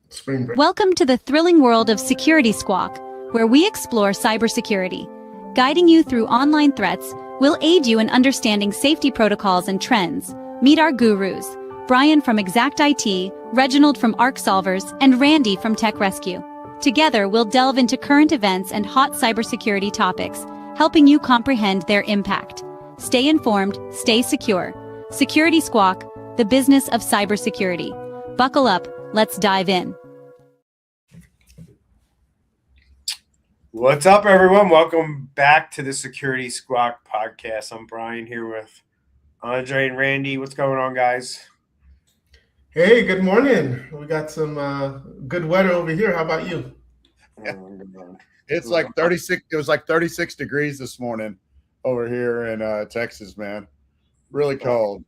Spring break. Welcome to the thrilling world of Security Squawk, where we explore cybersecurity. Guiding you through online threats, we'll aid you in understanding safety protocols and trends. Meet our gurus, Brian from Exact IT, Reginald from Arc Solvers, and Randy from Tech Rescue. Together, we'll delve into current events and hot cybersecurity topics, helping you comprehend their impact. Stay informed, stay secure. Security Squawk, the business of cybersecurity. Buckle up, let's dive in. What's up, everyone? Welcome back to the Security Squawk podcast. I'm Brian here with Andre and Randy. What's going on, guys? Hey, good morning. We got some good weather over here. How about you? It's like 36. It was like 36 degrees this morning over here in Texas, man. Really cold.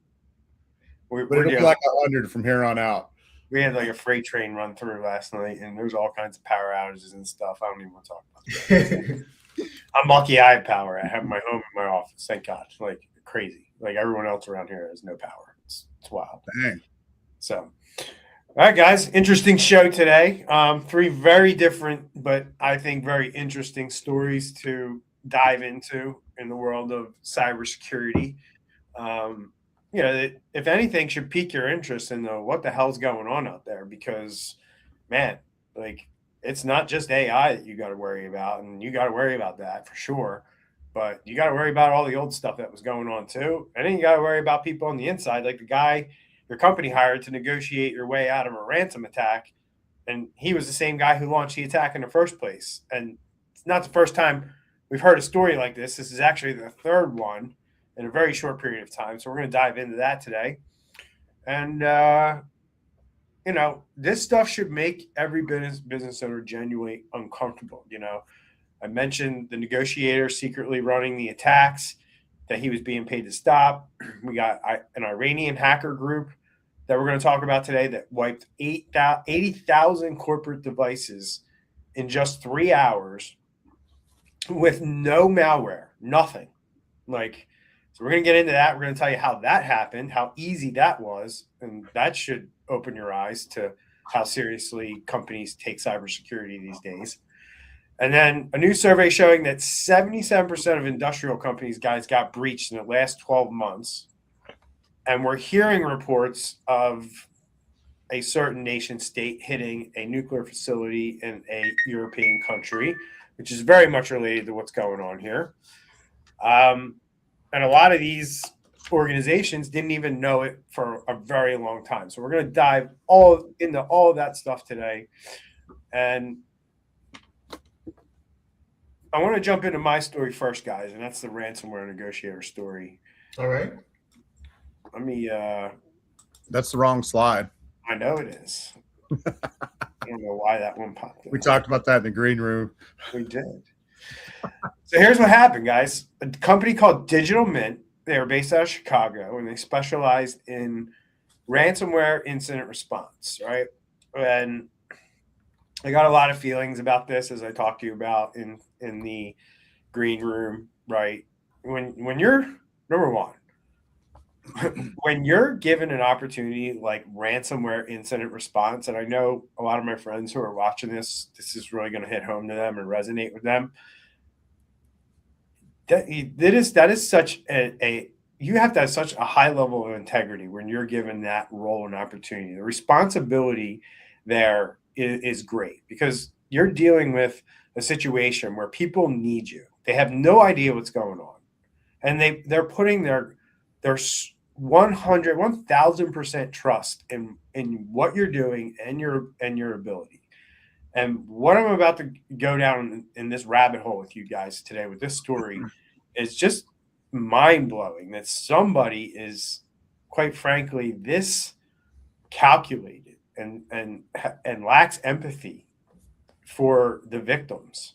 But it'll be like 100 from here on out. We had like a freight train run through last night, and there's all kinds of power outages and stuff. I don't even want to talk about it. I'm lucky I have power. I have my home and my office. Thank God. Like crazy. Like everyone else around here has no power. It's wild. Dang. So, all right, guys. Interesting show today. Three very different, but I think very interesting stories to dive into in the world of cybersecurity. If anything, should pique your interest in what the hell's going on out there, because, man, like it's not just AI that you got to worry about, and you got to worry about that for sure, but you got to worry about all the old stuff that was going on too, and then you got to worry about people on the inside, like the guy your company hired to negotiate your way out of a ransom attack, and he was the same guy who launched the attack in the first place. And it's not the first time we've heard a story like this. This is actually the third one in a very short period of time. So we're going to dive into that today. And, this stuff should make every business owner genuinely uncomfortable. I mentioned the negotiator secretly running the attacks that he was being paid to stop. We got an Iranian hacker group that we're going to talk about today that wiped 80,000 corporate devices in just 3 hours with no malware, nothing. So we're going to get into that. We're going to tell you how that happened, how easy that was, and that should open your eyes to how seriously companies take cybersecurity these days. And then a new survey showing that 77% of industrial companies, guys, got breached in the last 12 months. And we're hearing reports of a certain nation state hitting a nuclear facility in a European country, which is very much related to what's going on here. And a lot of these organizations didn't even know it for a very long time. So we're going to dive into all of that stuff today. And I want to jump into my story first, guys, and that's the ransomware negotiator story. All right. Let me That's the wrong slide. I know it is. I don't know why that one popped up. We talked about that in the green room. We did. So here's what happened, guys. A company called DigitalMint, they were based out of Chicago, and they specialized in ransomware incident response, right? And I got a lot of feelings about this, as I talked to you about in the green room, right? When you're, number one, when you're given an opportunity like ransomware incident response, and I know a lot of my friends who are watching this is really going to hit home to them and resonate with them. That is such you have to have such a high level of integrity when you're given that role and opportunity. The responsibility there is great, because you're dealing with a situation where people need you. They have no idea what's going on, and they're putting their 1,000% trust in what you're doing and your ability. And what I'm about to go down in this rabbit hole with you guys today with this story is just mind-blowing, that somebody is, quite frankly, this calculated and lacks empathy for the victims,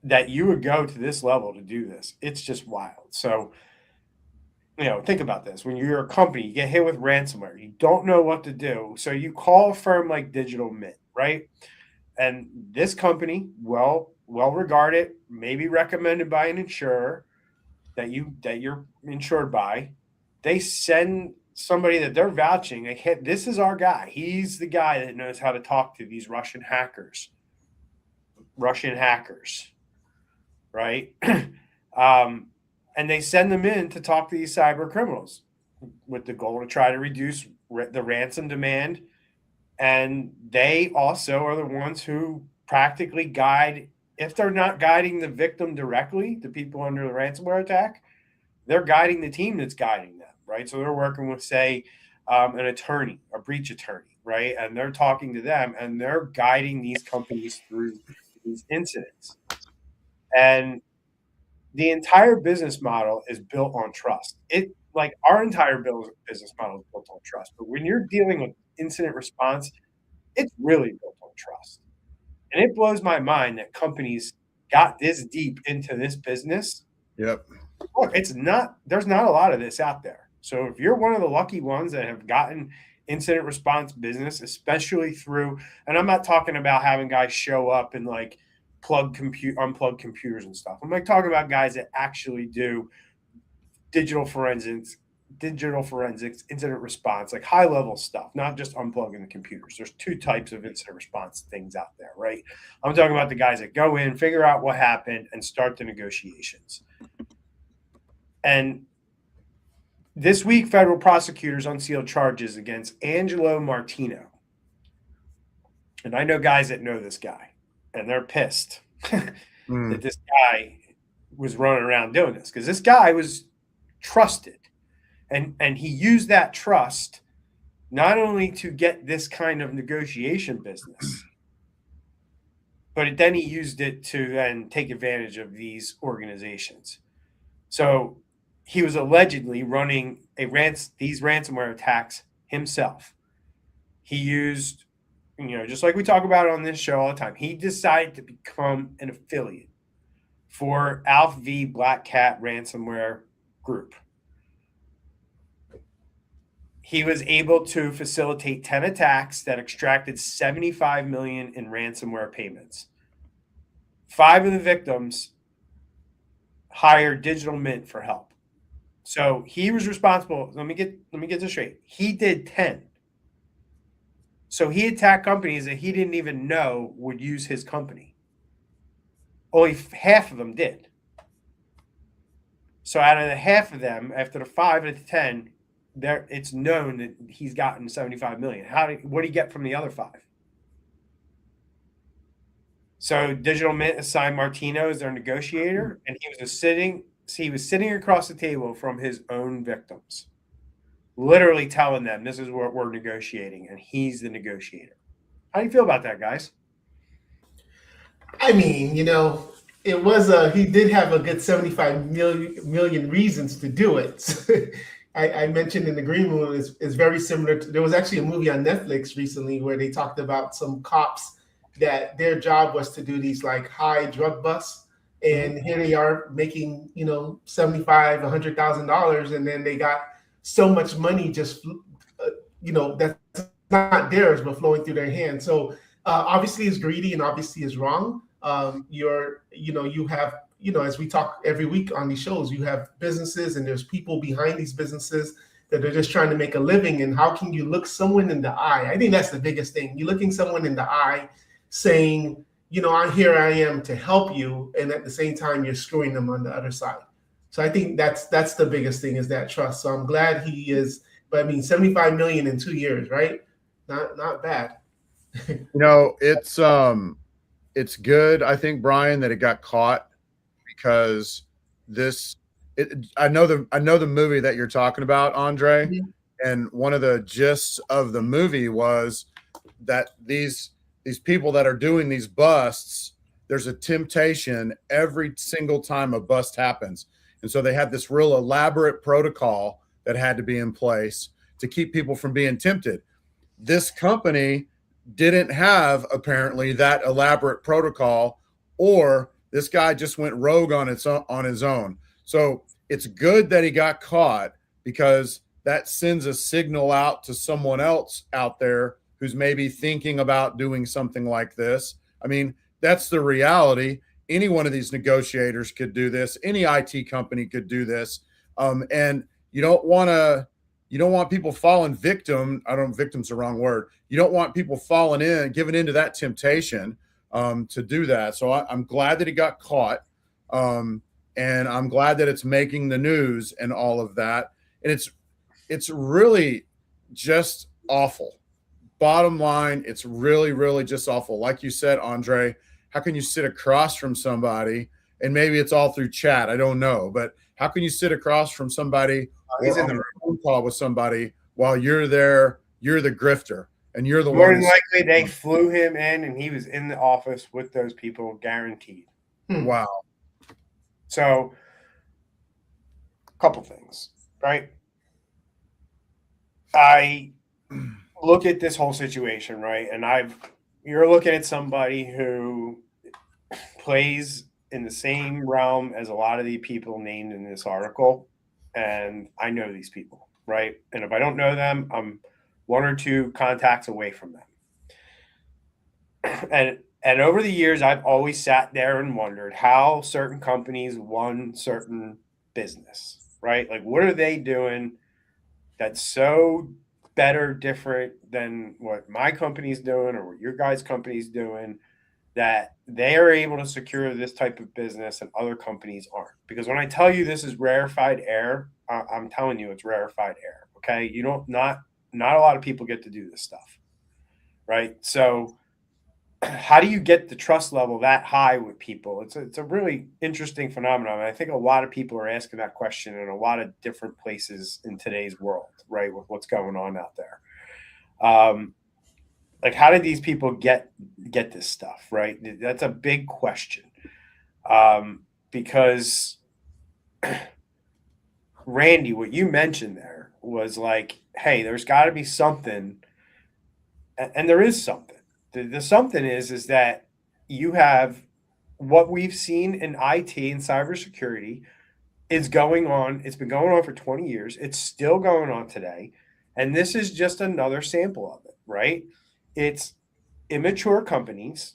that you would go to this level to do this. It's just wild. So, think about this. When you're a company, you get hit with ransomware, you don't know what to do. So you call a firm like DigitalMint, right? And this company, well regarded, maybe recommended by an insurer that you're insured by, they send somebody that they're vouching. This is our guy. He's the guy that knows how to talk to these Russian hackers, right? And they send them in to talk to these cyber criminals with the goal to try to reduce the ransom demand. And they also are the ones who practically guide, if they're not guiding the victim directly, the people under the ransomware attack, they're guiding the team that's guiding them, right? So they're working with, say, an attorney, a breach attorney, right? And they're talking to them, and they're guiding these companies through these incidents. And the entire business model is built on trust. Like our entire business model is built on trust. But when you're dealing with incident response, it's really built on trust. And it blows my mind that companies got this deep into this business. Yep. Look, there's not a lot of this out there. So if you're one of the lucky ones that have gotten incident response business, especially through, and I'm not talking about having guys show up and like unplug computers and stuff. I'm like talking about guys that actually do digital forensics, incident response, like high level stuff, not just unplugging the computers. There's two types of incident response things out there, right? I'm talking about the guys that go in, figure out what happened, and start the negotiations. And this week, federal prosecutors unsealed charges against Angelo Martino. And I know guys that know this guy, and they're pissed that this guy was running around doing this, because this guy was trusted. And he used that trust not only to get this kind of negotiation business, but then he used it to then take advantage of these organizations. So he was allegedly running these ransomware attacks himself. He used, just like we talk about on this show all the time, he decided to become an affiliate for ALPHV BlackCat ransomware group. He was able to facilitate 10 attacks that extracted $75 million in ransomware payments. 5 of the victims hired DigitalMint for help. So he was responsible. Let me get this straight. He did 10. So he attacked companies that he didn't even know would use his company. Only half of them did. So out of the half of them, after the 5 of the 10, it's known that he's gotten $75 million. What did he get from the other 5? So DigitalMint assigned Martino as their negotiator, and he was sitting across the table from his own victims, literally telling them, this is what we're negotiating, and he's the negotiator. How do you feel about that, guys? I mean, it was he did have a good 75 million reasons to do it. I mentioned in the green room is very similar to, there was actually a movie on Netflix recently where they talked about some cops that their job was to do these like high drug busts, and here they are making $75,000, $100,000, and then they got so much money just that's not theirs but flowing through their hands. So obviously is greedy and obviously is wrong. You have, as we talk every week on these shows, you have businesses and there's people behind these businesses that are just trying to make a living. And how can you look someone in the eye? I think that's the biggest thing. You're looking someone in the eye saying, here I am to help you. And at the same time, you're screwing them on the other side. So I think that's the biggest thing, is that trust. So I'm glad he is, but I mean, 75 million in 2 years, right? Not bad. It's good, I think, Brian, that it got caught, because I know the movie that you're talking about, Andre, and one of the gists of the movie was that these people that are doing these busts, there's a temptation every single time a bust happens. And so they had this real elaborate protocol that had to be in place to keep people from being tempted. This company didn't have, apparently, that elaborate protocol, or this guy just went rogue on his own. So it's good that he got caught, because that sends a signal out to someone else out there who's maybe thinking about doing something like this. I mean, that's the reality. Any one of these negotiators could do this. Any IT company could do this. And you don't want to You don't want people falling victim. Victim's the wrong word. You don't want people giving into that temptation to do that. So I'm glad that he got caught. And I'm glad that it's making the news and all of that. And it's really just awful. Bottom line, it's really, really just awful. Like you said, Andre, how can you sit across from somebody, and maybe it's all through chat, I don't know, but how can you sit across from somebody or on a phone call with somebody while you're there, you're the grifter, and you're the one. More than likely, they flew him in, and he was in the office with those people, guaranteed. Wow. So, a couple things, right? I look at this whole situation, right? And you're looking at somebody who plays in the same realm as a lot of the people named in this article. And I know these people, right? And if I don't know them, I'm one or two contacts away from them. And over the years, I've always sat there and wondered how certain companies won certain business, right? Like, what are they doing that's so better, different than what my company's doing or what your guys' company's doing, that they are able to secure this type of business and other companies aren't? Because when I tell you this is rarefied air, I'm telling you it's rarefied air. Okay. Not a lot of people get to do this stuff. Right. So how do you get the trust level that high with people? It's a really interesting phenomenon. And I think a lot of people are asking that question in a lot of different places in today's world, right? With what's going on out there. Like, how did these people get this stuff, right? That's a big question. Because Randy, what you mentioned there was like, hey, there's got to be something, and there is something. The something is that you have what we've seen in IT and cybersecurity is going on. It's been going on for 20 years. It's still going on today. And this is just another sample of it, right? It's immature companies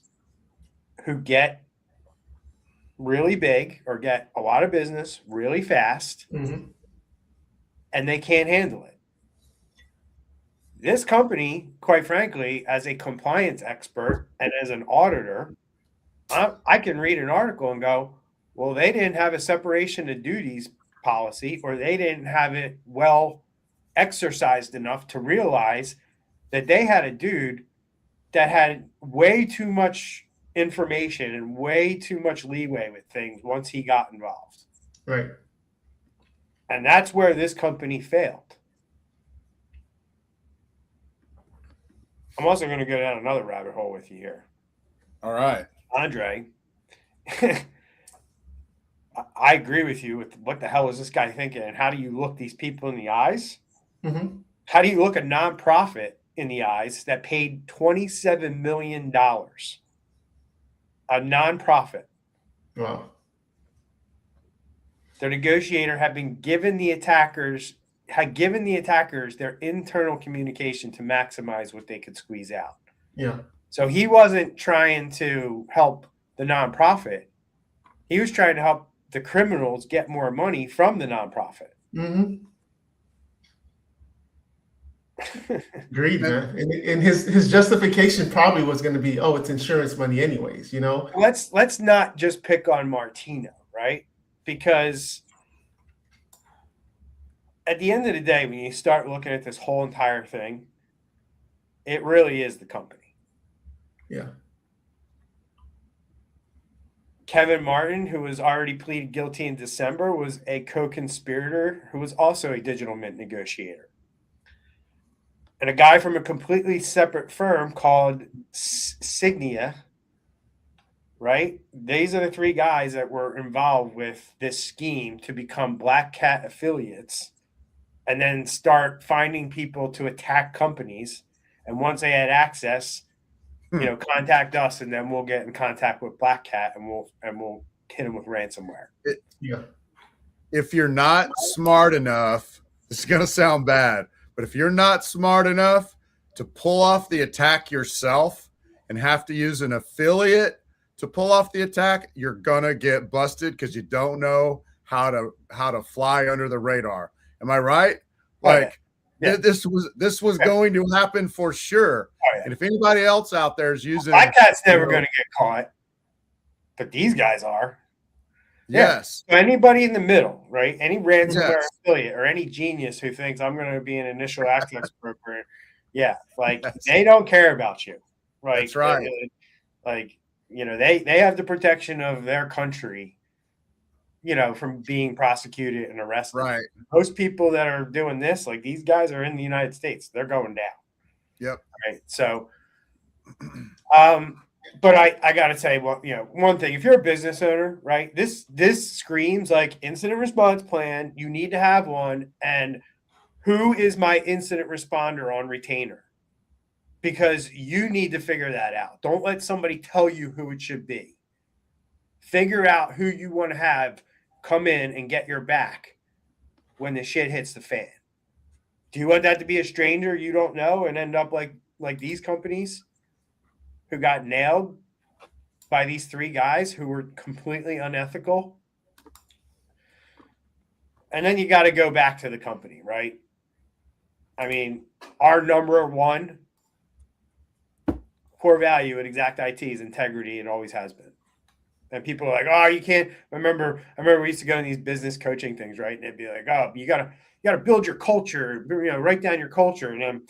who get really big or get a lot of business really fast, and they can't handle it. This company, quite frankly, as a compliance expert and as an auditor, I can read an article and go, well, they didn't have a separation of duties policy, or they didn't have it well exercised enough to realize that they had a dude that had way too much information and way too much leeway with things once he got involved. Right. And that's where this company failed. I'm also going to go down another rabbit hole with you here. All right. Andre, I agree with you with what the hell is this guy thinking, and how do you look these people in the eyes? How do you look a nonprofit in the eyes that paid $27 million? A nonprofit. Wow. Their negotiator had given the attackers their internal communication to maximize what they could squeeze out. Yeah. So he wasn't trying to help the nonprofit. He was trying to help the criminals get more money from the nonprofit. Agreed, man. And his justification probably was going to be, oh, it's insurance money anyways, you know? Let's not just pick on Martino, right? Because at the end of the day, when you start looking at this whole entire thing, it really is the company. Yeah. Kevin Martin, who was already pleaded guilty in December, was a co-conspirator who was also a DigitalMint negotiator. And a guy from a completely separate firm called Sygnia, right? These are the three guys that were involved with this scheme to become BlackCat affiliates and then start finding people to attack companies. And once they had access, contact us, and then we'll get in contact with BlackCat, and we'll hit them with ransomware. If you're not smart enough, this is going to sound bad, but if you're not smart enough to pull off the attack yourself and have to use an affiliate to pull off the attack, you're going to get busted because you don't know how to fly under the radar. Am I right? Like, Yeah. This was going to happen for sure. Oh, yeah. And if anybody else out there is using, BlackCat's never going to get caught, but these guys are. Yes. Yeah. So anybody in the middle, right? Any ransomware affiliate or any genius who thinks I'm going to be an initial access broker, like they don't care about you, right? That's right. Like, they have the protection of their country, from being prosecuted and arrested. Right. Most people that are doing this, like these guys, are in the United States. They're going down. Yep. Right. So, but I got to say, well, one thing, if you're a business owner, right, this screams like incident response plan. You need to have one. And who is my incident responder on retainer? Because you need to figure that out. Don't let somebody tell you who it should be. Figure out who you want to have come in and get your back when the shit hits the fan. Do you want that to be a stranger you don't know and end up like these companies who got nailed by these three guys who were completely unethical? And then you got to go back to the company, right? I mean, our number one core value at Exact IT is integrity. It always has been. And people are like, oh, you can't. I remember we used to go in these business coaching things, right? And they'd be like, oh, you gotta build your culture, write down your culture. And then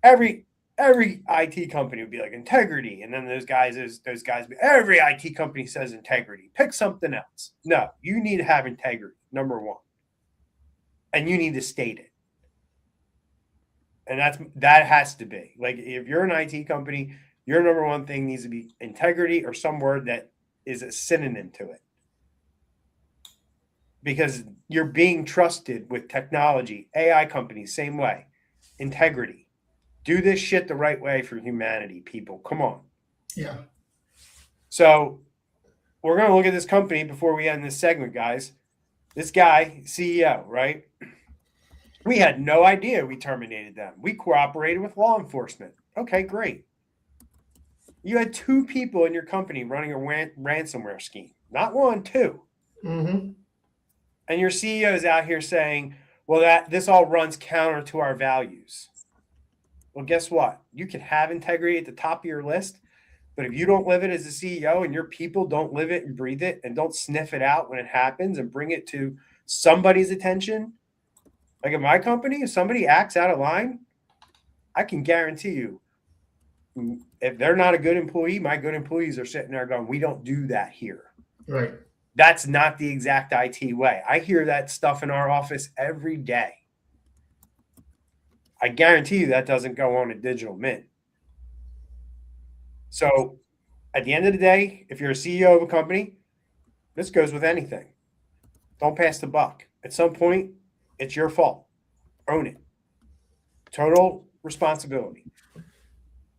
every IT company would be like integrity. And then every IT company says integrity. Pick something else. No, you need to have integrity, number one. And you need to state it. And that has to be. Like, if you're an IT company, your number one thing needs to be integrity, or some word that is a synonym to it, because you're being trusted with technology. AI companies, same way. Integrity. Do this shit the right way for humanity, people. Come on. Yeah. So we're going to look at this company before we end this segment, guys. This guy, CEO, right? We had no idea we terminated them. We cooperated with law enforcement. Okay, great. You had two people in your company running a ransomware scheme. Not one, two. Mm-hmm. And your CEO is out here saying, well, this all runs counter to our values. Well, guess what? You can have integrity at the top of your list, but if you don't live it as a CEO and your people don't live it and breathe it and don't sniff it out when it happens and bring it to somebody's attention, like in my company, if somebody acts out of line, I can guarantee you, if they're not a good employee, my good employees are sitting there going, we don't do that here. Right. That's not the Exact IT way. I hear that stuff in our office every day. I guarantee you that doesn't go on at DigitalMint. So at the end of the day, if you're a CEO of a company, this goes with anything. Don't pass the buck. At some point, it's your fault. Own it. Total responsibility.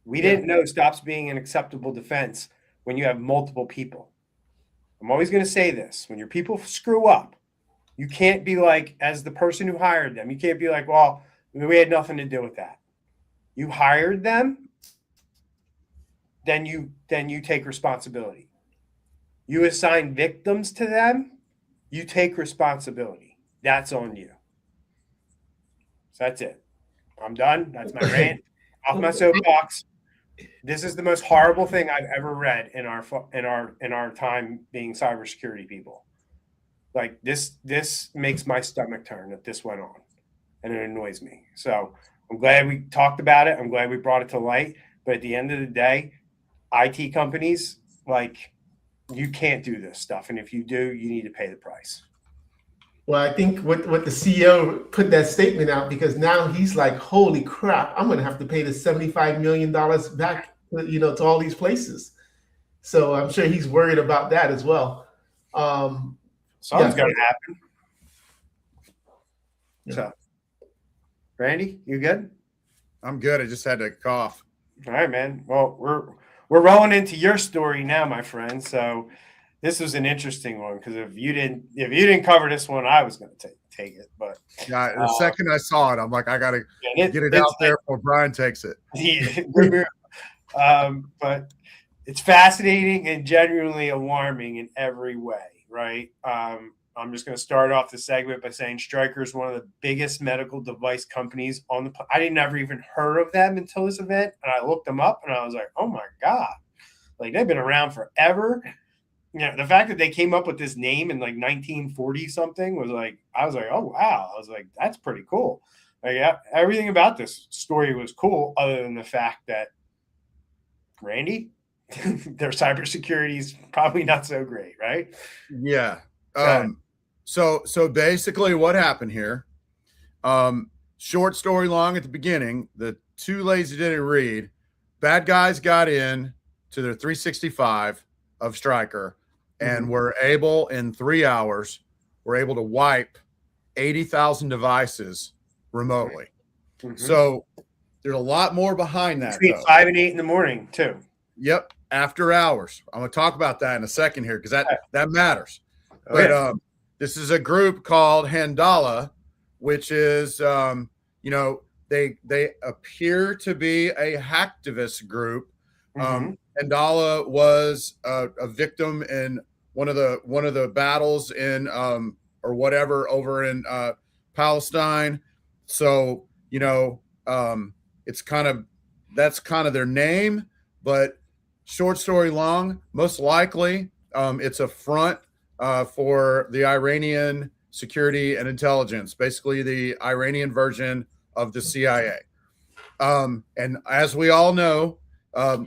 We didn't know stops being an acceptable defense when you have multiple people. I'm always going to say this. When your people screw up, you can't be like, as the person who hired them, you can't be like, well, we had nothing to do with that. You hired them, then you take responsibility. You assign victims to them, you take responsibility. That's on you. So that's it. I'm done. That's my rant. Off my soapbox. This is the most horrible thing I've ever read in our time being cybersecurity people. Like this makes my stomach turn that this went on, and it annoys me. So I'm glad we talked about it. I'm glad we brought it to light. But at the end of the day, IT companies, like, you can't do this stuff, and if you do, you need to pay the price. Well, I think what the CEO put that statement out, because now he's like, holy crap, I'm going to have to pay the $75 million back, to all these places. So I'm sure he's worried about that as well. Something's going to happen. Yeah. So, Randy, you good? I'm good. I just had to cough. All right, man. Well, we're rolling into your story now, my friend. So this was an interesting one, because if you didn't cover this one, I was going to take it. But yeah, the second I saw it, I'm like, I got to get it out there before Brian takes it. But it's fascinating and genuinely alarming in every way, right? I'm just going to start off the segment by saying Stryker is one of the biggest medical device companies on the planet. I didn't ever even heard of them until this event, and I looked them up, and I was like, oh my God. Like, they've been around forever. You know, the fact that they came up with this name in like 1940 something was like, I was like, oh wow. I was like, that's pretty cool. Like, yeah, everything about this story was cool, other than the fact that Randy, their cybersecurity is probably not so great, right? Yeah. So basically what happened here, short story long at the beginning, the too lazy didn't read, bad guys got in to their 365 of Stryker and were able in 3 hours, were able to wipe 80,000 devices remotely. So there's a lot more behind that. Between 5 and 8 in the morning too. Yep. After hours. I'm going to talk about that in a second here, because that matters. But this is a group called Handala, which is, you know, they appear to be a hacktivist group. Handala was a victim in one of the battles in or whatever over in Palestine. So, you know, it's that's kind of their name. But short story long, most likely it's a front for the Iranian security and intelligence, basically the Iranian version of the CIA. And as we all know,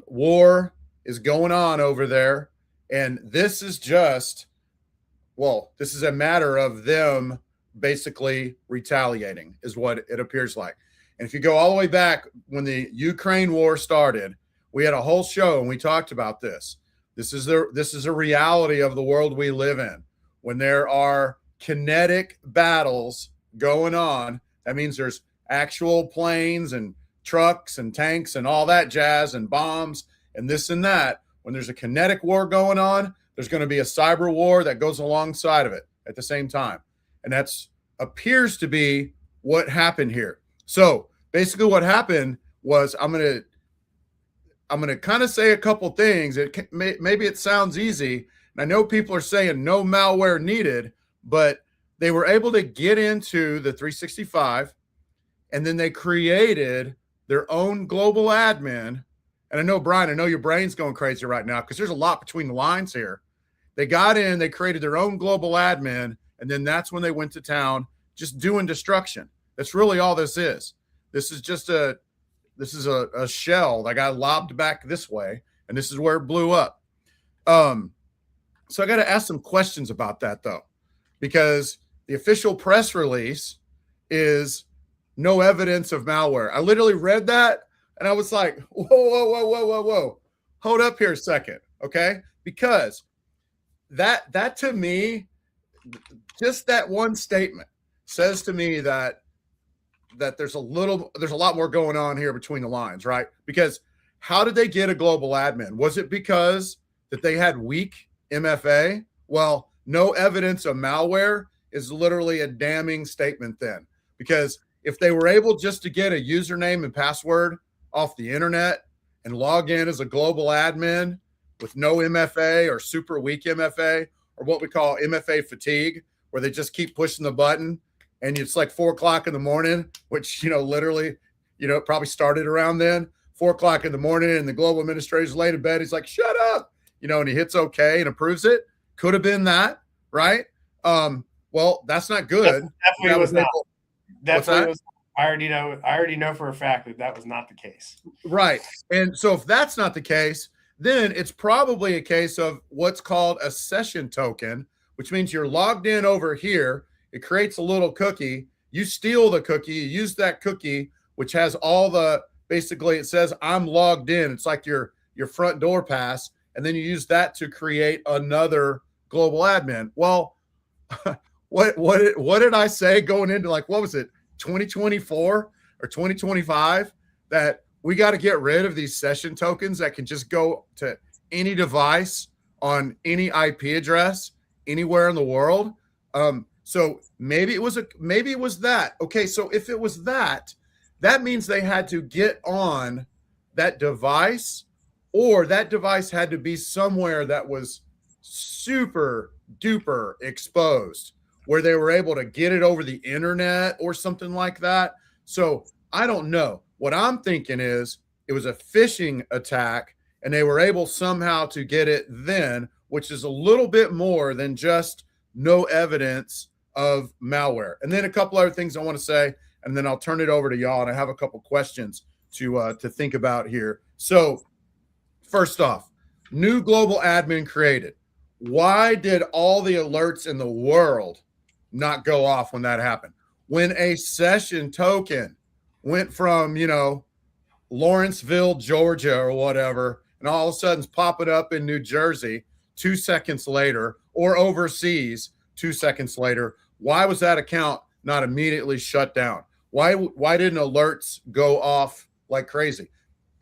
war is going on over there. And this is just, well, this is a matter of them basically retaliating, is what it appears like. And if you go all the way back when the Ukraine war started, we had a whole show and we talked about this. This is a reality of the world we live in. When there are kinetic battles going on, that means there's actual planes and trucks and tanks and all that jazz and bombs and this and that. When there's a kinetic war going on, there's going to be a cyber war that goes alongside of it at the same time. And that's appears to be what happened here. So basically what happened was, I'm going to kind of say a couple things. Maybe it sounds easy. And I know people are saying no malware needed, but they were able to get into the 365, and then they created their own global admin. And I know, Brian, I know your brain's going crazy right now because there's a lot between the lines here. They got in, they created their own global admin, and then that's when they went to town just doing destruction. That's really all this is. This is just a shell that got lobbed back this way, and this is where it blew up. So I got to ask some questions about that, though, because the official press release is no evidence of malware. I literally read that, and I was like, whoa. Hold up here a second, okay? Because that to me, just that one statement says to me that there's a lot more going on here between the lines, right? Because how did they get a global admin? Was it because that they had weak MFA? Well, no evidence of malware is literally a damning statement then, because if they were able just to get a username and password off the internet and log in as a global admin with no MFA or super weak MFA, or what we call MFA fatigue, where they just keep pushing the button and it's like 4 o'clock in the morning, which, you know, literally, you know, it probably started around then, 4 o'clock in the morning, and the global administrator's laid in bed. He's like, shut up, you know, and he hits okay and approves it. Could have been that, right? Well, that's not good. Definitely was not. Definitely was. I already know for a fact that was not the case. Right. And so if that's not the case, then it's probably a case of what's called a session token, which means you're logged in over here. It creates a little cookie. You steal the cookie. You use that cookie, which has all the, basically it says I'm logged in. It's like your front door pass. And then you use that to create another global admin. Well, what did I say going into, like, what was it, 2024 or 2025, that we got to get rid of these session tokens that can just go to any device on any IP address anywhere in the world. So maybe it was that. Okay, so if it was that, that means they had to get on that device, or that device had to be somewhere that was super duper exposed. where they were able to get it over the internet or something like that. So I don't know. What I'm thinking is it was a phishing attack and they were able somehow to get it then, which is a little bit more than just no evidence of malware. And then a couple other things I want to say, and then I'll turn it over to y'all. And I have a couple questions to think about here. So first off, new global admin created. Why did all the alerts in the world not go off when that happened? When a session token went from, Lawrenceville, Georgia or whatever, and all of a sudden it's popping up in New Jersey 2 seconds later, or overseas 2 seconds later, why was that account not immediately shut down? Why didn't alerts go off like crazy?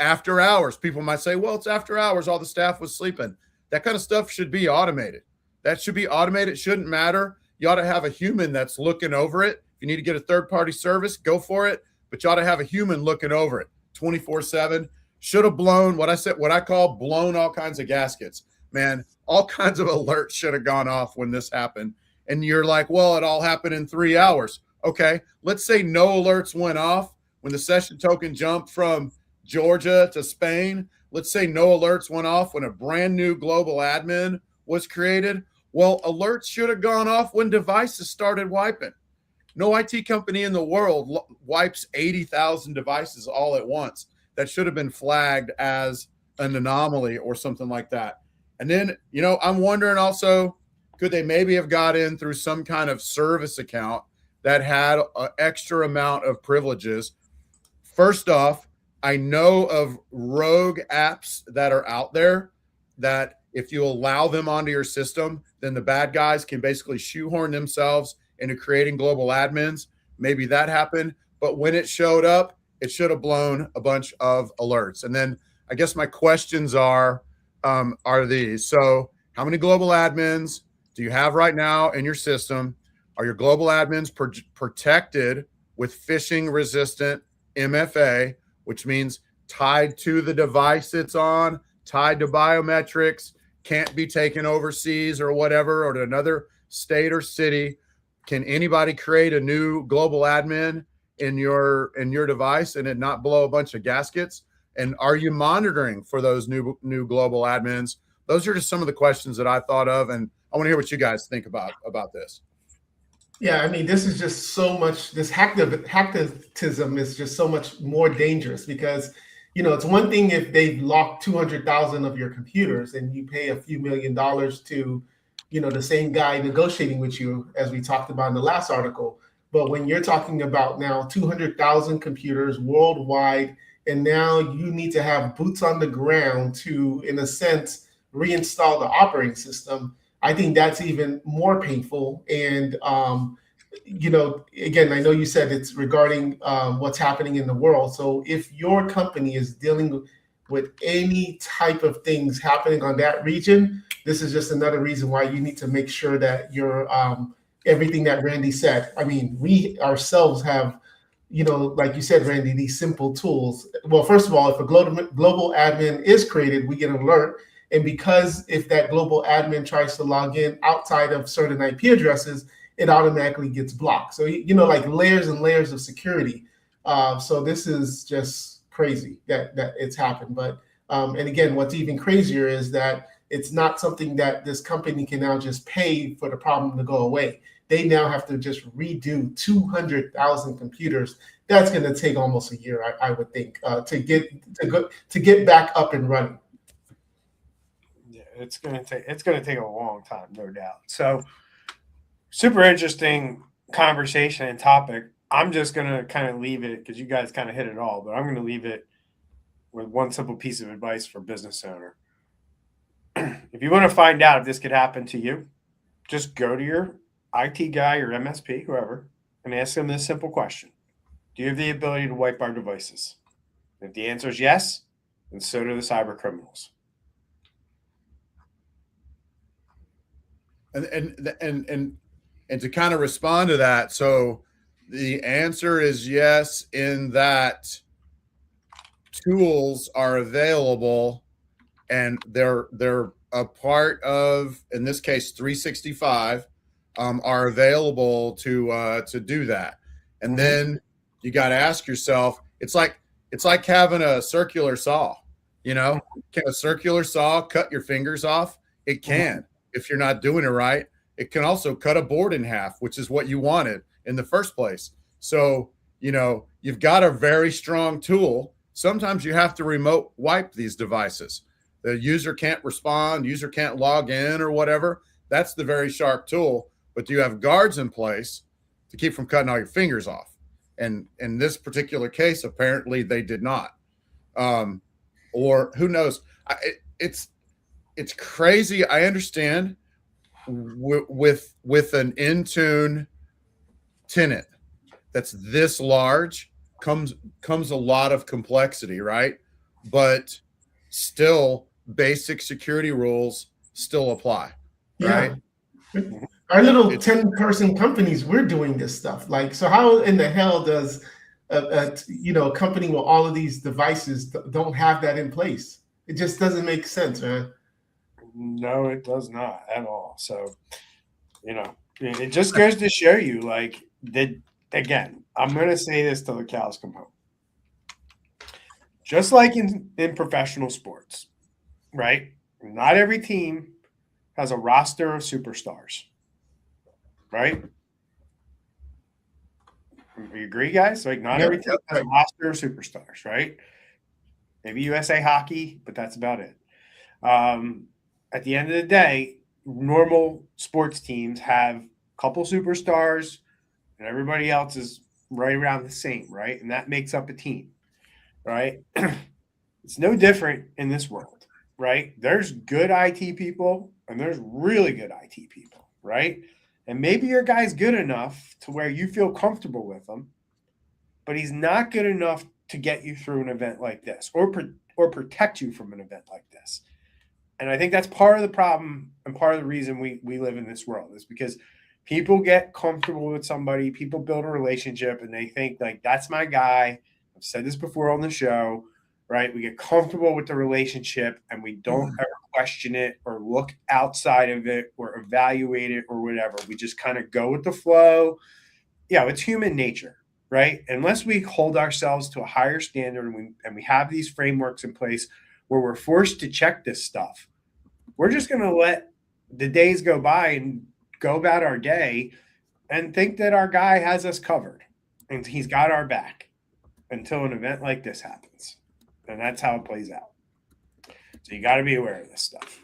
After hours, people might say, well, it's after hours, all the staff was sleeping. That kind of stuff should be automated. That should be automated. It shouldn't matter. You ought to have a human that's looking over it. If you need to get a third-party service, go for it. But you ought to have a human looking over it 24/7. Should have blown what I call blown all kinds of gaskets. Man, all kinds of alerts should have gone off when this happened. And you're like, well, it all happened in 3 hours. Okay, let's say no alerts went off when the session token jumped from Georgia to Spain. Let's say no alerts went off when a brand new global admin was created. Well, alerts should have gone off when devices started wiping. No IT company in the world wipes 80,000 devices all at once. That should have been flagged as an anomaly or something like that. And then, I'm wondering also, could they maybe have got in through some kind of service account that had an extra amount of privileges? First off, I know of rogue apps that are out there that if you allow them onto your system, then the bad guys can basically shoehorn themselves into creating global admins. Maybe that happened, but when it showed up, it should have blown a bunch of alerts. And then I guess my questions are these. So how many global admins do you have right now in your system? Are your global admins protected with phishing resistant MFA, which means tied to the device it's on, tied to biometrics, can't be taken overseas or whatever, or to another state or city? Can anybody create a new global admin in your device and it not blow a bunch of gaskets? And are you monitoring for those new global admins? Those are just some of the questions that I thought of, and I want to hear what you guys think about this. Yeah, I mean, this is just so much. This hacktivism is just so much more dangerous because, it's one thing if they've locked 200,000 of your computers and you pay a few $1,000,000 to, the same guy negotiating with you, as we talked about in the last article. But when you're talking about now 200,000 computers worldwide, and now you need to have boots on the ground to, in a sense, reinstall the operating system, I think that's even more painful. And, again, I know you said it's regarding what's happening in the world. So if your company is dealing with any type of things happening on that region, this is just another reason why you need to make sure that you're everything that Randy said. I mean, we ourselves have, like you said, Randy, these simple tools. Well, first of all, if a global admin is created, we get an alert. And because if that global admin tries to log in outside of certain IP addresses, it automatically gets blocked. So, like layers and layers of security. So this is just crazy that it's happened. But, and again, what's even crazier is that it's not something that this company can now just pay for the problem to go away. They now have to just redo 200,000 computers. That's going to take almost a year, I would think, to get back up and running. Yeah, it's going to take a long time, no doubt. So, super interesting conversation and topic. I'm just going to kind of leave it because you guys kind of hit it all, but I'm going to leave it with one simple piece of advice for business owner. If you want to find out if this could happen to you, just go to your IT guy or MSP, whoever, and ask them this simple question. Do you have the ability to wipe our devices? If the answer is yes, then so do the cyber criminals. And to kind of respond to that, so the answer is yes, in that tools are available and they're a part of, in this case, 365. are available to do that. And then you got to ask yourself, it's like having a circular saw. You know, can a circular saw cut your fingers off? It can. If you're not doing it right, it can also cut a board in half, which is what you wanted in the first place. So, you know, you've got a very strong tool. Sometimes you have to remote wipe these devices. The user can't respond, user can't log in or whatever. That's the very sharp tool. But do you have guards in place to keep from cutting all your fingers off? And in this particular case, apparently they did not. Or who knows? It's crazy. I understand with an Intune tenant that's this large comes a lot of complexity, right? But still, basic security rules still apply, right? Yeah. Our little 10-person companies, we're doing this stuff. Like, so how in the hell does a company with all of these devices don't have that in place? It just doesn't make sense, man. No, it does not at all. So, you know, it just goes to show you, like, again, I'm going to say this till the cows come home. Just like in professional sports, right? Not every team has a roster of superstars, right? You agree, guys? Like, not every team has a roster of superstars, right? Maybe USA Hockey, but that's about it. At the end of the day, normal sports teams have a couple superstars and everybody else is right around the same, right? And that makes up a team, right? It's no different in this world, right? There's good IT people and there's really good IT people, right? And maybe your guy's good enough to where you feel comfortable with him, but he's not good enough to get you through an event like this or protect you from an event like this. And I think that's part of the problem and part of the reason we live in this world is because people get comfortable with somebody, people build a relationship, and they think, like, that's my guy. I've said this before on the show, right? We get comfortable with the relationship and we don't ever question it or look outside of it or evaluate it or whatever. We just kind of go with the flow. Yeah, it's human nature, right? Unless we hold ourselves to a higher standard and we have these frameworks in place where we're forced to check this stuff, we're just going to let the days go by and go about our day and think that our guy has us covered and he's got our back until an event like this happens. And that's how it plays out. So you got to be aware of this stuff.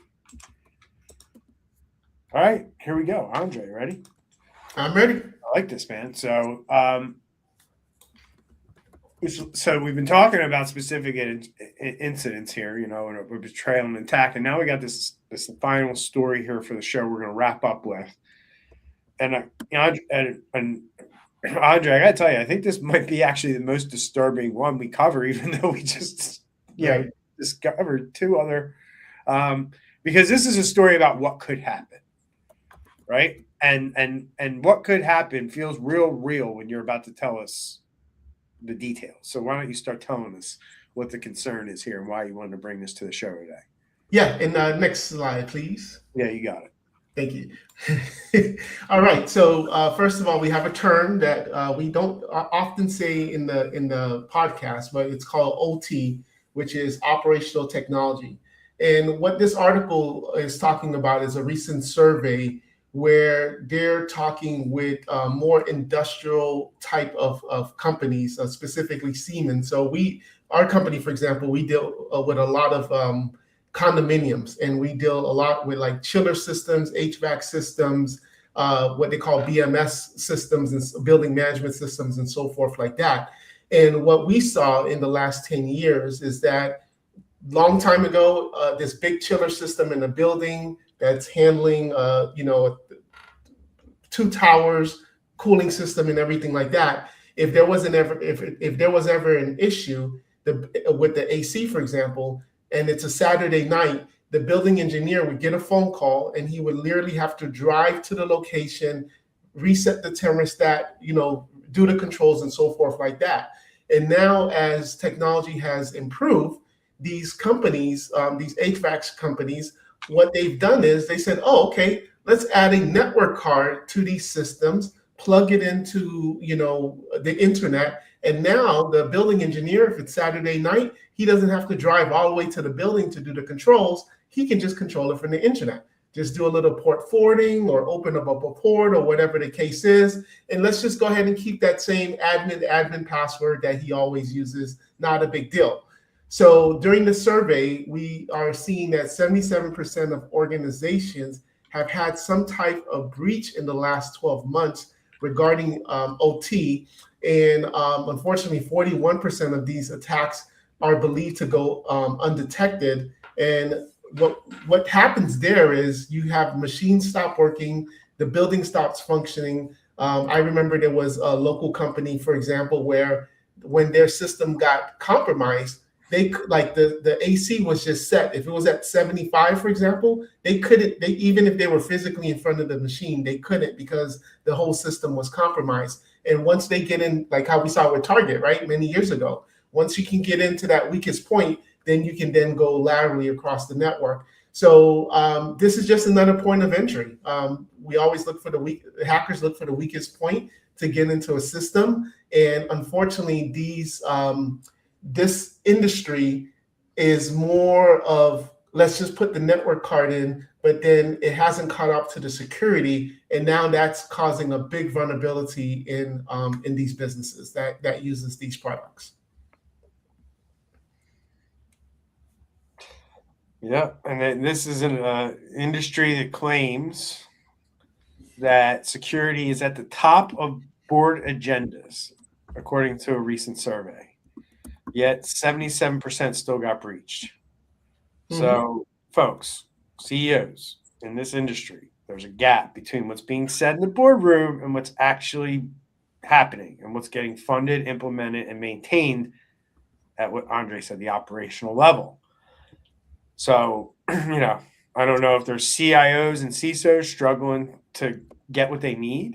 All right, here we go. Andre, ready? I'm ready. I like this, man. So, we've been talking about specific incidents here, you know, and a betrayal and attack, and now we got this final story here for the show we're going to wrap up with. And Andre, I got to tell you, I think this might be actually the most disturbing one we cover, even though we just discovered two other, because this is a story about what could happen, right? And what could happen feels real when you're about to tell us the details. So why don't you start telling us what the concern is here and why you wanted to bring this to the show today? Yeah, and next slide, please. Yeah, you got it. Thank you. All right. So first of all, we have a term that we don't often say in the podcast, but it's called OT, which is operational technology. And what this article is talking about is a recent survey where they're talking with more industrial type of companies, specifically Siemens. So our company, for example, we deal with a lot of condominiums, and we deal a lot with like chiller systems, HVAC systems, what they call BMS systems and building management systems and so forth like that. And what we saw in the last 10 years is that long time ago, this big chiller system in a building that's handling, 2 towers, cooling system, and everything like that. If there was ever an issue with the AC, for example, and it's a Saturday night, the building engineer would get a phone call, and he would literally have to drive to the location, reset the thermostat, do the controls and so forth like that. And now, as technology has improved, these companies, these HVAC companies, what they've done is they said, oh, okay, let's add a network card to these systems, plug it into, the internet. And now the building engineer, if it's Saturday night, he doesn't have to drive all the way to the building to do the controls. He can just control it from the internet. Just do a little port forwarding or open up a port or whatever the case is. And let's just go ahead and keep that same admin password that he always uses. Not a big deal. So during the survey, we are seeing that 77% of organizations have had some type of breach in the last 12 months regarding OT. And unfortunately, 41% of these attacks are believed to go undetected. And what happens there is you have machines stop working, the building stops functioning. I remember there was a local company, for example, where when their system got compromised, the AC was just set. If it was at 75, for example, they even if they were physically in front of the machine, they couldn't because the whole system was compromised. And once they get in, like how we saw with Target, right, many years ago, once you can get into that weakest point, then you can then go laterally across the network. So this is just another point of entry. We always look for hackers look for the weakest point to get into a system. And unfortunately, this industry is more of, let's just put the network card in, but then it hasn't caught up to the security. And now that's causing a big vulnerability in these businesses that uses these products. Yeah, and then this is an industry that claims that security is at the top of board agendas, according to a recent survey. Yet 77% still got breached. Mm-hmm. So, folks, CEOs in this industry, there's a gap between what's being said in the boardroom and what's actually happening and what's getting funded, implemented, and maintained at what Andre said, the operational level. So, I don't know if there's CIOs and CISOs struggling to get what they need,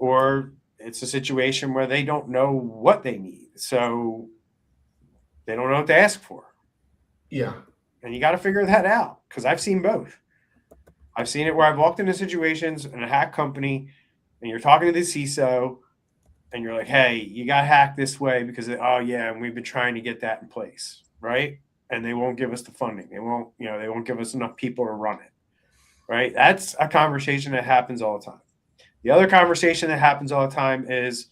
or it's a situation where they don't know what they need. So they don't know what to ask for. Yeah. And you got to figure that out, because I've seen both. I've seen it where I've walked into situations in a hack company and you're talking to the CISO and you're like, hey, you got hacked this way because, and we've been trying to get that in place, right? And they won't give us the funding. They won't give us enough people to run it, right? That's a conversation that happens all the time. The other conversation that happens all the time is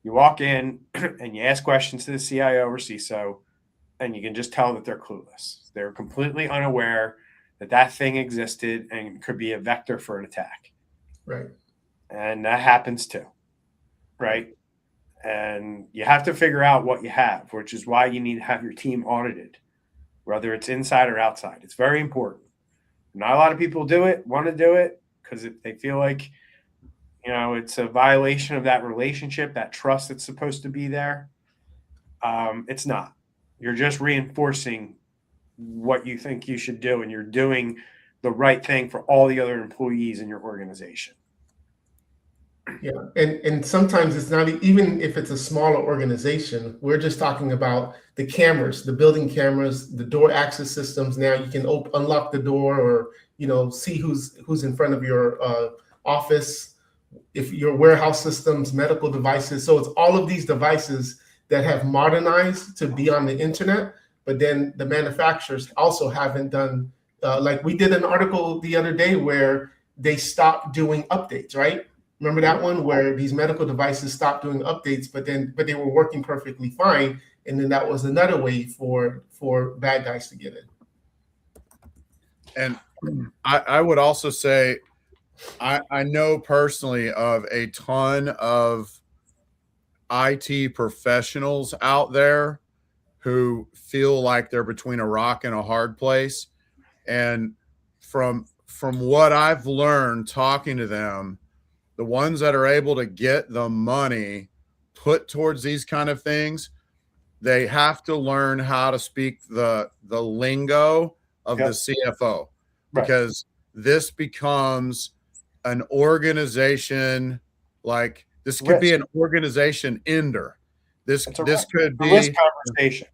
you walk in and you ask questions to the CIO or CISO, and you can just tell that they're clueless. They're completely unaware that thing existed and could be a vector for an attack. Right. And that happens too, right? And you have to figure out what you have, which is why you need to have your team audited, whether it's inside or outside. It's very important. Not a lot of people want to do it because they feel like, it's a violation of that relationship, that trust that's supposed to be there. It's not. You're just reinforcing what you think you should do, and you're doing the right thing for all the other employees in your organization. Yeah, and sometimes it's not, even if it's a smaller organization, we're just talking about the cameras, the building cameras, the door access systems. Now you can unlock the door, or see who's in front of your office, if your warehouse systems, medical devices. So it's all of these devices that have modernized to be on the internet, but then the manufacturers also haven't done, like we did an article the other day where they stopped doing updates, right? Remember that one where these medical devices stopped doing updates, but they were working perfectly fine. And then that was another way for bad guys to get in. And I would also say, I know personally of a ton of IT professionals out there who feel like they're between a rock and a hard place. And from what I've learned talking to them, the ones that are able to get the money put towards these kind of things, they have to learn how to speak the lingo of the CFO, because this becomes an organization, like this could be an organization ender. This could be a risk conversation.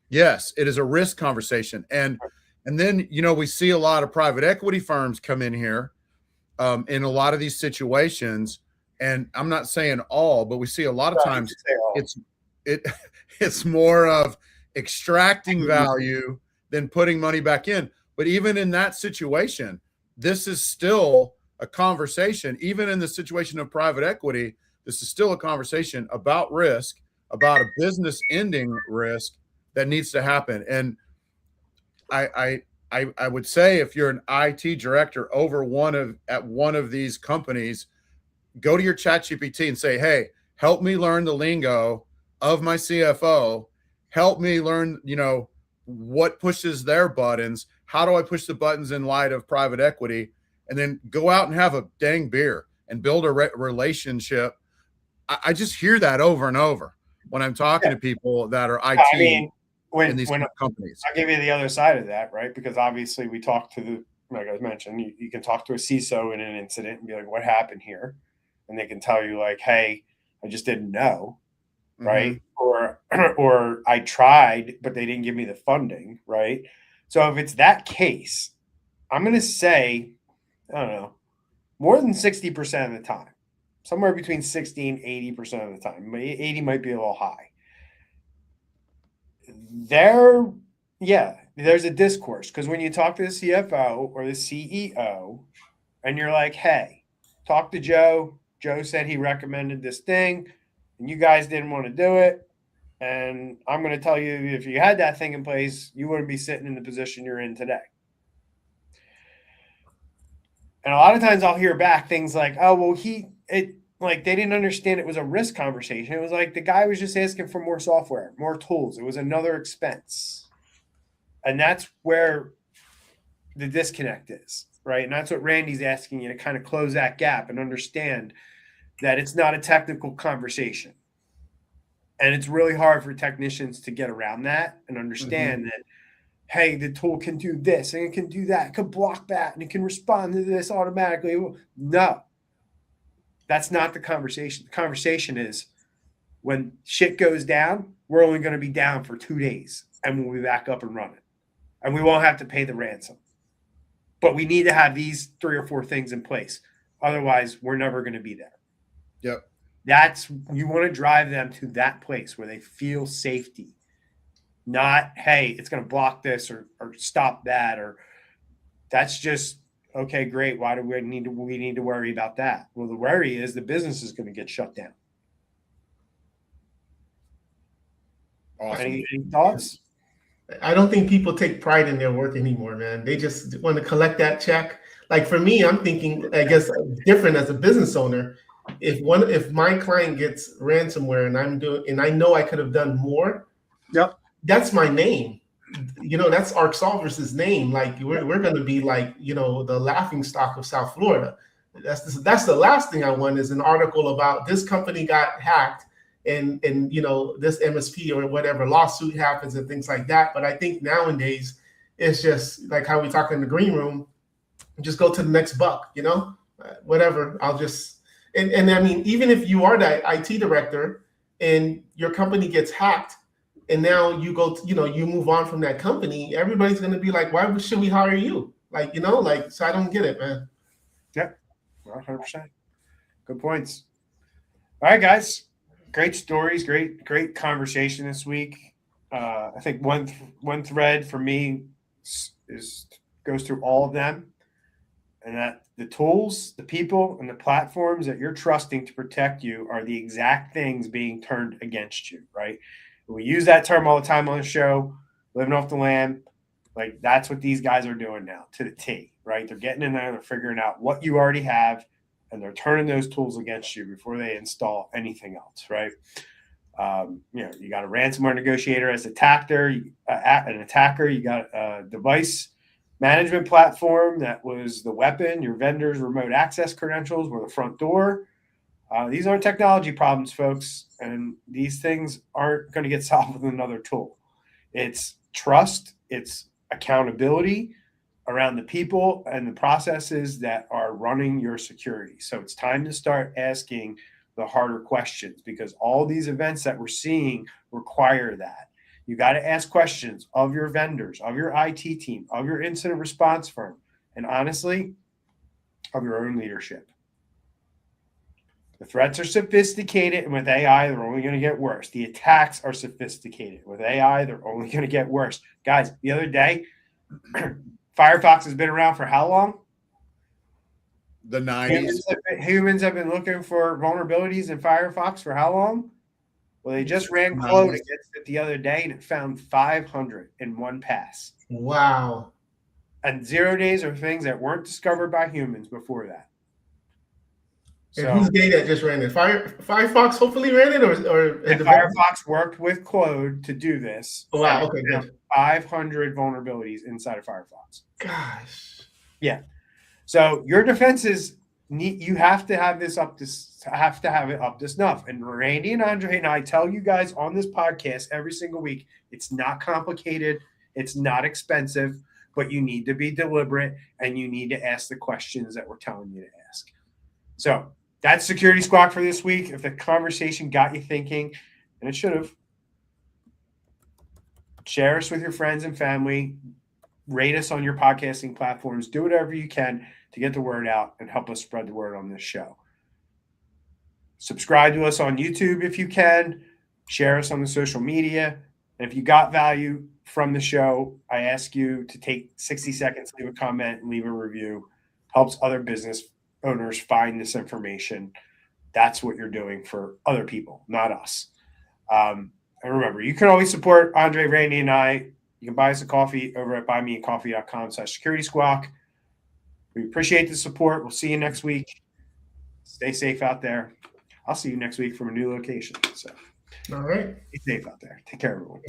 Yes, it is a risk conversation. And then, we see a lot of private equity firms come in here in a lot of these situations, and I'm not saying all, but we see a lot of times it's more of extracting value than putting money back in. But even in that situation, this is still a conversation. Even in the situation of private equity, this is still a conversation about risk, about a business ending risk that needs to happen. And I would say if you're an IT director at one of these companies, go to your ChatGPT and say, hey, help me learn the lingo of my CFO. Help me learn, what pushes their buttons. How do I push the buttons in light of private equity? And then go out and have a dang beer and build a relationship. I just hear that over and over when I'm talking to people that are IT in these companies. I'll give you the other side of that, right? Because obviously we talk to like I mentioned, you can talk to a CISO in an incident and be like, what happened here? And they can tell you like, hey, I just didn't know, right? Or I tried, but they didn't give me the funding, right? So if it's that case, I'm going to say, I don't know, more than 60% of the time, somewhere between 60 and 80% of the time, 80 might be a little high. There's a discourse, because when you talk to the CFO or the CEO and you're like, hey, talk to Joe. Joe said he recommended this thing and you guys didn't want to do it. And I'm going to tell you, if you had that thing in place, you wouldn't be sitting in the position you're in today. And a lot of times I'll hear back things like, oh, well, they didn't understand it was a risk conversation. It was like the guy was just asking for more software, more tools. It was another expense. And that's where the disconnect is, right? And that's what Randy's asking you, to kind of close that gap and understand that it's not a technical conversation. And it's really hard for technicians to get around that and understand that, hey, the tool can do this and it can do that. It can block that and it can respond to this automatically. No, that's not the conversation. The conversation is, when shit goes down, we're only going to be down for 2 days and we'll be back up and running. And we won't have to pay the ransom. But we need to have these 3 or 4 things in place. Otherwise, we're never going to be there. Yep. You want to drive them to that place where they feel safety. Not, hey, it's going to block this or stop that, or that's just, okay, great. Why do we need to worry about that? Well, the worry is the business is going to get shut down. Awesome. Any thoughts? I don't think people take pride in their work anymore, man. They just want to collect that check. Like for me, I'm thinking, I guess, different as a business owner. If my client gets ransomware and I know I could have done more, that's my name. That's Arc Solvers' name. Like we're going to be like, the laughing stock of South Florida. That's the last thing I want, is an article about this company got hacked and this MSP or whatever lawsuit happens and things like that. But I think nowadays it's just like how we talk in the green room, just go to the next buck, whatever. I'll just, and I mean, even if you are the IT director and your company gets hacked and now you go to, you move on from that company, everybody's going to be like, why should we hire you? So I don't get it, man. Yep. 100%. Good points. All right, guys. Great stories, great conversation this week. I think one thread for me goes through all of them, and that the tools, the people, and the platforms that you're trusting to protect you are the exact things being turned against you, right? We use that term all the time on the show, living off the land. Like that's what these guys are doing now to the T, right? They're getting in there, they're figuring out what you already have, and they're turning those tools against you before they install anything else, right? You got a ransomware negotiator as an attacker. You got a device management platform that was the weapon. Your vendor's remote access credentials were the front door. These aren't technology problems, folks, and these things aren't going to get solved with another tool. It's trust. It's accountability around the people and the processes that are running your security. So it's time to start asking the harder questions, because all these events that we're seeing require that. You got to ask questions of your vendors, of your IT team, of your incident response firm. And honestly, of your own leadership. The threats are sophisticated, and with AI, they're only going to get worse. The attacks are sophisticated. With AI, they're only going to get worse. Guys, the other day, Firefox has been around for how long? The 90s. Humans have been looking for vulnerabilities in Firefox for how long? Well, they just ran code against it the other day, and it found 500 in one pass. Wow. And 0 days are things that weren't discovered by humans before that. And whose data just ran it? Firefox hopefully ran it, or Firefox worked with Claude to do this. Wow. Okay. Good. 500 vulnerabilities inside of Firefox. Gosh. Yeah. So your defenses you have to have this up to snuff. And Randy and Andre and I tell you guys on this podcast every single week, it's not complicated, it's not expensive, but you need to be deliberate and you need to ask the questions that we're telling you to ask. So that's Security Squawk for this week. If the conversation got you thinking, and it should have, share us with your friends and family. Rate us on your podcasting platforms. Do whatever you can to get the word out and help us spread the word on this show. Subscribe to us on YouTube if you can. Share us on the social media. And if you got value from the show, I ask you to take 60 seconds, leave a comment, and leave a review. Helps other business owners find this information. That's what you're doing for other people, not us. And remember, you can always support Andre, Randy, and I. You can buy us a coffee over at buymeacoffee.com/Security Squawk. We appreciate the support. We'll see you next week. Stay safe out there. I'll see you next week from a new location. So, all right. Be safe out there. Take care, everyone.